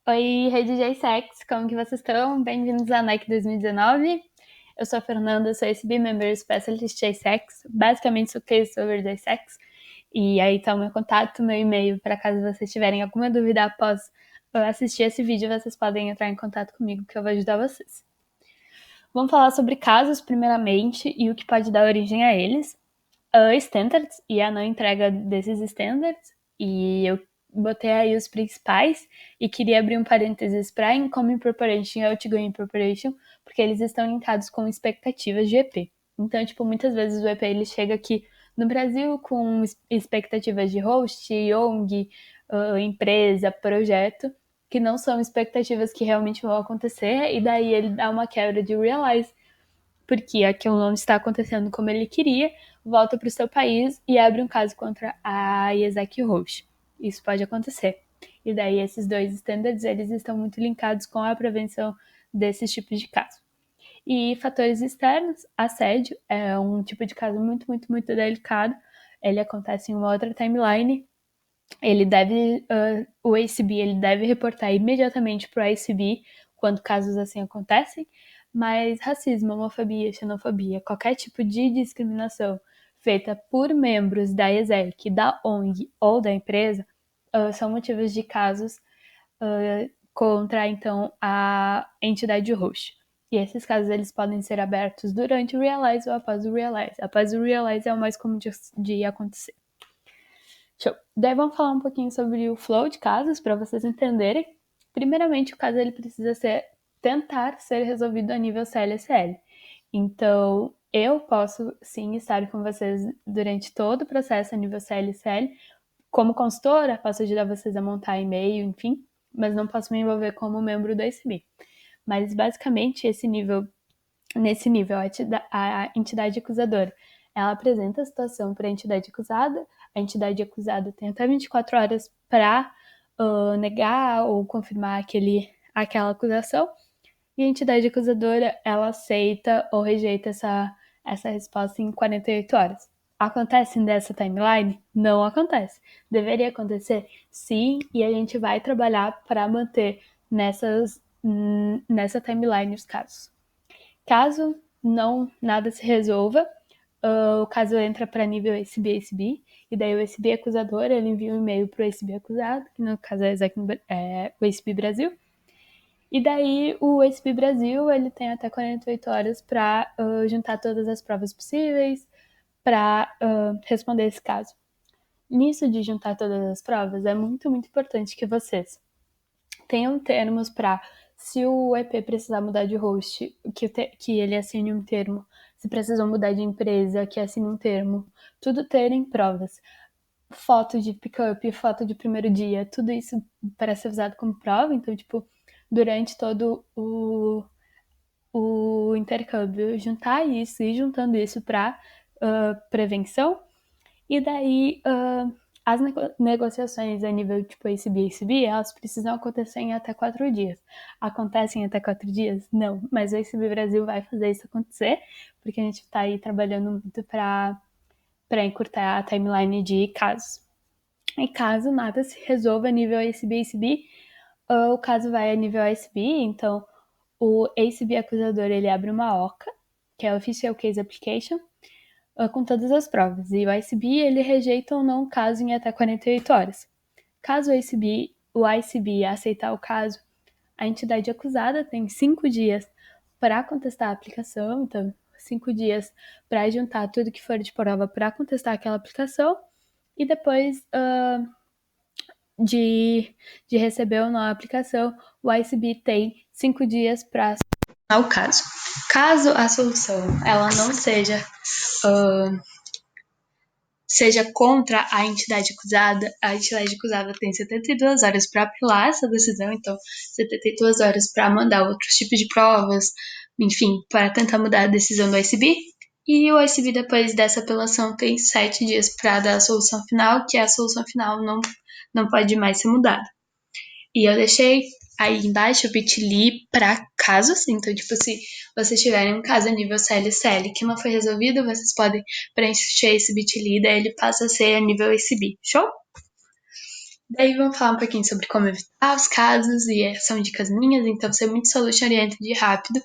Oi, Rede JSEX, como que vocês estão? Bem-vindos à NEC 2019. Eu sou a Fernanda, sou SB Member Specialist JSEX. Basicamente, sou case over JSEX. E aí tá o meu contato, meu e-mail, para caso vocês tiverem alguma dúvida após assistir esse vídeo, vocês podem entrar em contato comigo, que eu vou ajudar vocês. Vamos falar sobre casos, primeiramente, e o que pode dar origem a eles. Standards e a não entrega desses standards. E eu botei aí os principais e queria abrir um parênteses para Income Incorporation e Outgoing Incorporation, porque eles estão linkados com expectativas de EP. Então, tipo, muitas vezes o EP ele chega aqui no Brasil com expectativas de host, ONG, empresa, projeto, que não são expectativas que realmente vão acontecer, e daí ele dá uma quebra de realize, porque aquilo não está acontecendo como ele queria, volta para o seu país e abre um caso contra a IESEC host. Isso pode acontecer. E daí esses dois standards, eles estão muito linkados com a prevenção desses tipos de casos. E fatores externos, assédio, é um tipo de caso muito, muito, muito delicado. Ele acontece em uma outra timeline. Ele deve, o ACB ele deve reportar imediatamente para o ICB quando casos assim acontecem, mas racismo, homofobia, xenofobia, qualquer tipo de discriminação feita por membros da ESEC, da ONG ou da empresa, são motivos de casos contra, então, a entidade host. E esses casos eles podem ser abertos durante o Realize ou após o Realize. Após o Realize é o mais comum de acontecer. Show. Daí vamos falar um pouquinho sobre o flow de casos para vocês entenderem. Primeiramente, o caso ele precisa tentar ser resolvido a nível CLSL. Então, eu posso sim estar com vocês durante todo o processo a nível CLSL. Como consultora, posso ajudar vocês a montar e-mail, enfim, mas não posso me envolver como membro do ICB. Mas basicamente nesse nível, a entidade acusadora, ela apresenta a situação para a entidade acusada, a entidade acusada tem até 24 horas para negar ou confirmar aquela acusação, e a entidade acusadora, ela aceita ou rejeita essa resposta em 48 horas. Acontece nessa timeline? Não acontece. Deveria acontecer? Sim, e a gente vai trabalhar para manter nessa timeline os casos. Caso não nada se resolva, o caso entra para nível SB, e daí o SB acusador ele envia um e-mail para o SB acusado, que no caso é o SB Brasil, e daí o SB Brasil ele tem até 48 horas para juntar todas as provas possíveis para responder esse caso. Nisso de juntar todas as provas, é muito, muito importante que vocês tenham termos para, se o EP precisar mudar de host, que ele assine um termo. Se precisam mudar de empresa, que assine um termo. Tudo terem provas. Foto de pick-up, foto de primeiro dia, tudo isso para ser usado como prova. Então, tipo, durante todo o intercâmbio, juntar isso e juntando isso para prevenção. E daí, as negociações a nível tipo ACB, elas precisam acontecer em até 4 dias. Acontecem em até 4 dias? Não, mas o ACB Brasil vai fazer isso acontecer, porque a gente está aí trabalhando muito para encurtar a timeline de casos. E caso nada se resolva a nível ACB, o caso vai a nível ACB, então o ACB acusador ele abre uma OCA, que é Official Case Application, com todas as provas. E o ICB ele rejeita ou não o caso em até 48 horas. Caso o ICB aceitar o caso, a entidade acusada tem 5 dias para contestar a aplicação, então 5 dias para juntar tudo que for de prova para contestar aquela aplicação, e depois de receber ou não a aplicação, o ICB tem 5 dias para solucionar o caso. Caso a solução ela não seja contra a entidade acusada tem 72 horas para apelar essa decisão, então 72 horas para mandar outros tipos de provas, enfim, para tentar mudar a decisão do ICB. E o ICB, depois dessa apelação, tem 7 dias para dar a solução final, que a solução final não pode mais ser mudada. E eu deixei aí embaixo o bit.ly para casos, então, tipo, se vocês tiverem um caso a nível CLCL que não foi resolvido, vocês podem preencher esse bit.ly, daí ele passa a ser a nível ACB. Show? Daí vamos falar um pouquinho sobre como evitar os casos, e são dicas minhas, então ser muito solution oriented e rápido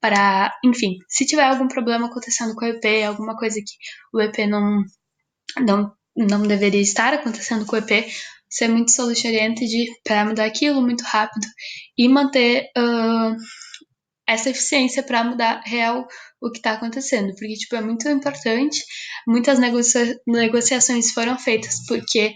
para, enfim, se tiver algum problema acontecendo com o EP, alguma coisa que o EP não deveria estar acontecendo com o EP, ser muito solution oriented para mudar aquilo muito rápido e manter essa eficiência para mudar real o que está acontecendo, porque tipo é muito importante. Muitas negociações foram feitas porque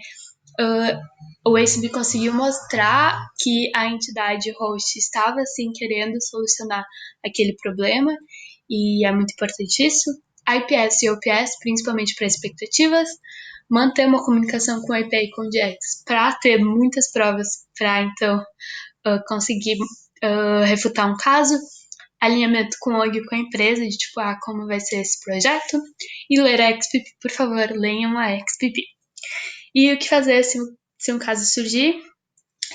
o ACB conseguiu mostrar que a entidade host estava assim querendo solucionar aquele problema, e é muito importante isso. IPS e OPS, principalmente para expectativas, manter uma comunicação com o IP e com o JAX para ter muitas provas para então conseguir refutar um caso, alinhamento com o OG com a empresa, de tipo, como vai ser esse projeto, e ler a XPP, por favor, leiam a XPP. E o que fazer se um caso surgir?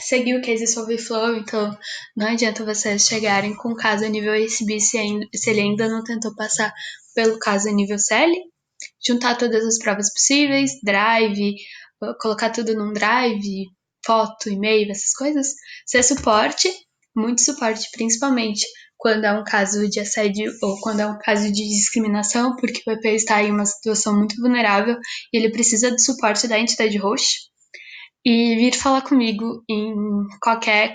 Seguir o case solve flow, então não adianta vocês chegarem com o caso a nível ACB se ele ainda não tentou passar pelo caso a nível CL, juntar todas as provas possíveis, drive, colocar tudo num drive, foto, e-mail, essas coisas, ser suporte, muito suporte, principalmente quando é um caso de assédio ou quando é um caso de discriminação, porque o EP está em uma situação muito vulnerável e ele precisa do suporte da entidade host. E vir falar comigo em qualquer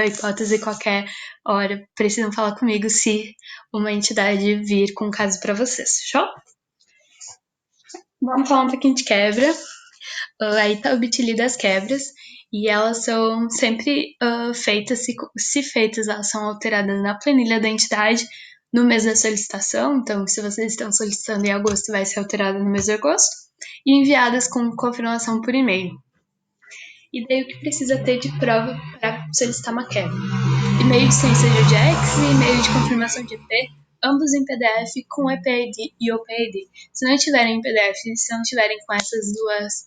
hipótese, qualquer hora, precisam falar comigo se uma entidade vir com um caso para vocês, show? Vamos falar um pouquinho de quebra. Aí tá o bit.ly das quebras, e elas são sempre feitas, se feitas, elas são alteradas na planilha da entidade no mês da solicitação. Então, se vocês estão solicitando em agosto, vai ser alterada no mês de agosto, e enviadas com confirmação por e-mail. E daí o que precisa ter de prova para solicitar uma quebra? E-mail de ciência de OJAX e e-mail de confirmação de EP, ambos em PDF com EPID e OPID. Se não tiverem em PDF, se não tiverem com essas duas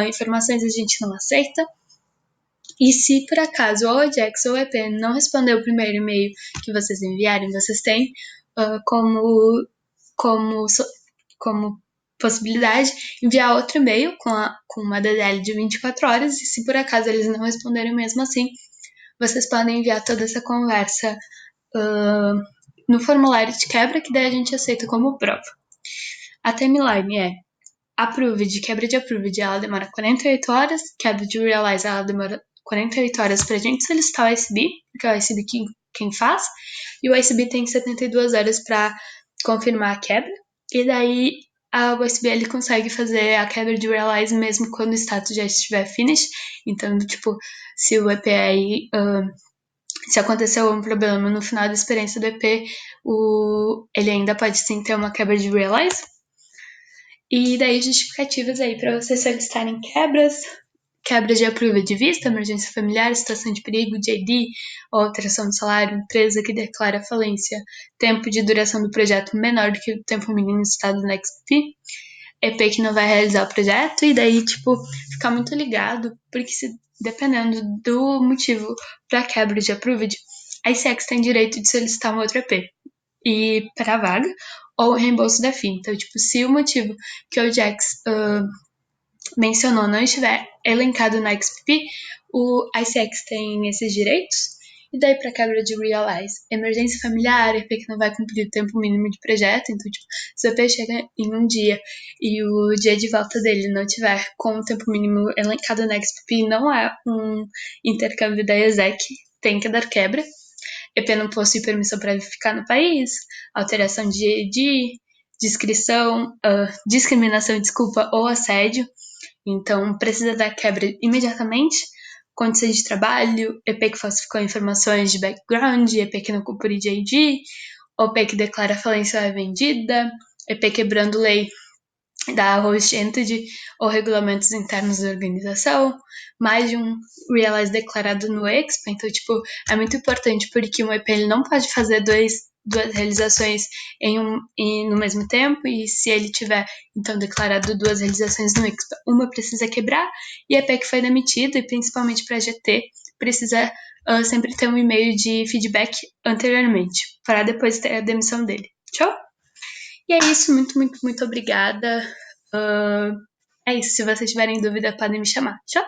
informações, a gente não aceita. E se por acaso o OJAX ou o EP não respondeu o primeiro e-mail que vocês enviarem, vocês têm como, como possibilidade enviar outro e-mail com uma DDL de 24 horas, e se por acaso eles não responderem mesmo assim, vocês podem enviar toda essa conversa no formulário de quebra, que daí a gente aceita como prova. A timeline é approved, quebra de approved, ela demora 48 horas, quebra de realize, ela demora 48 horas pra gente solicitar o ICB, porque é o ICB quem faz, e o ICB tem 72 horas para confirmar a quebra, e daí o ICB ele consegue fazer a quebra de realize mesmo quando o status já estiver finish. Então, tipo, se o EPI se aconteceu um problema no final da experiência do EP, ele ainda pode sim ter uma quebra de realize. E daí justificativas aí para vocês solicitarem quebras de aprova de vista, emergência familiar, situação de perigo, JD, alteração de salário, empresa que declara falência, tempo de duração do projeto menor do que o tempo mínimo estado no XP, EP que não vai realizar o projeto, e daí, tipo, ficar muito ligado, porque dependendo do motivo para quebra de approved, a ICX tem direito de solicitar um outro EP e para a vaga, ou o reembolso da FII. Então, tipo, se o motivo que o Jax mencionou não estiver elencado na XPP, o ICX tem esses direitos. E daí, para quebra de realize, emergência familiar, EP que não vai cumprir o tempo mínimo de projeto. Então, tipo, se o EP chega em um dia e o dia de volta dele não tiver com o tempo mínimo elencado na XPP, não é um intercâmbio da ESEC, tem que dar quebra. EP não possui permissão para ficar no país, alteração de ED, discriminação, desculpa, ou assédio. Então, precisa dar quebra imediatamente. Condições de trabalho, EP que falsificou informações de background, EP que não cumpriu JD, OP que declara falência ou é vendida, EP quebrando lei da host entity ou regulamentos internos da organização, mais de um realize declarado no Expo. Então, tipo, é muito importante porque um EP ele não pode fazer duas realizações no mesmo tempo, e se ele tiver, então, declarado duas realizações no Expo, uma precisa quebrar, e EP que foi demitido, e principalmente para GT, precisa sempre ter um e-mail de feedback anteriormente, para depois ter a demissão dele. Tchau? E é isso, muito, muito, muito obrigada. É isso, se vocês tiverem dúvida, podem me chamar. Tchau!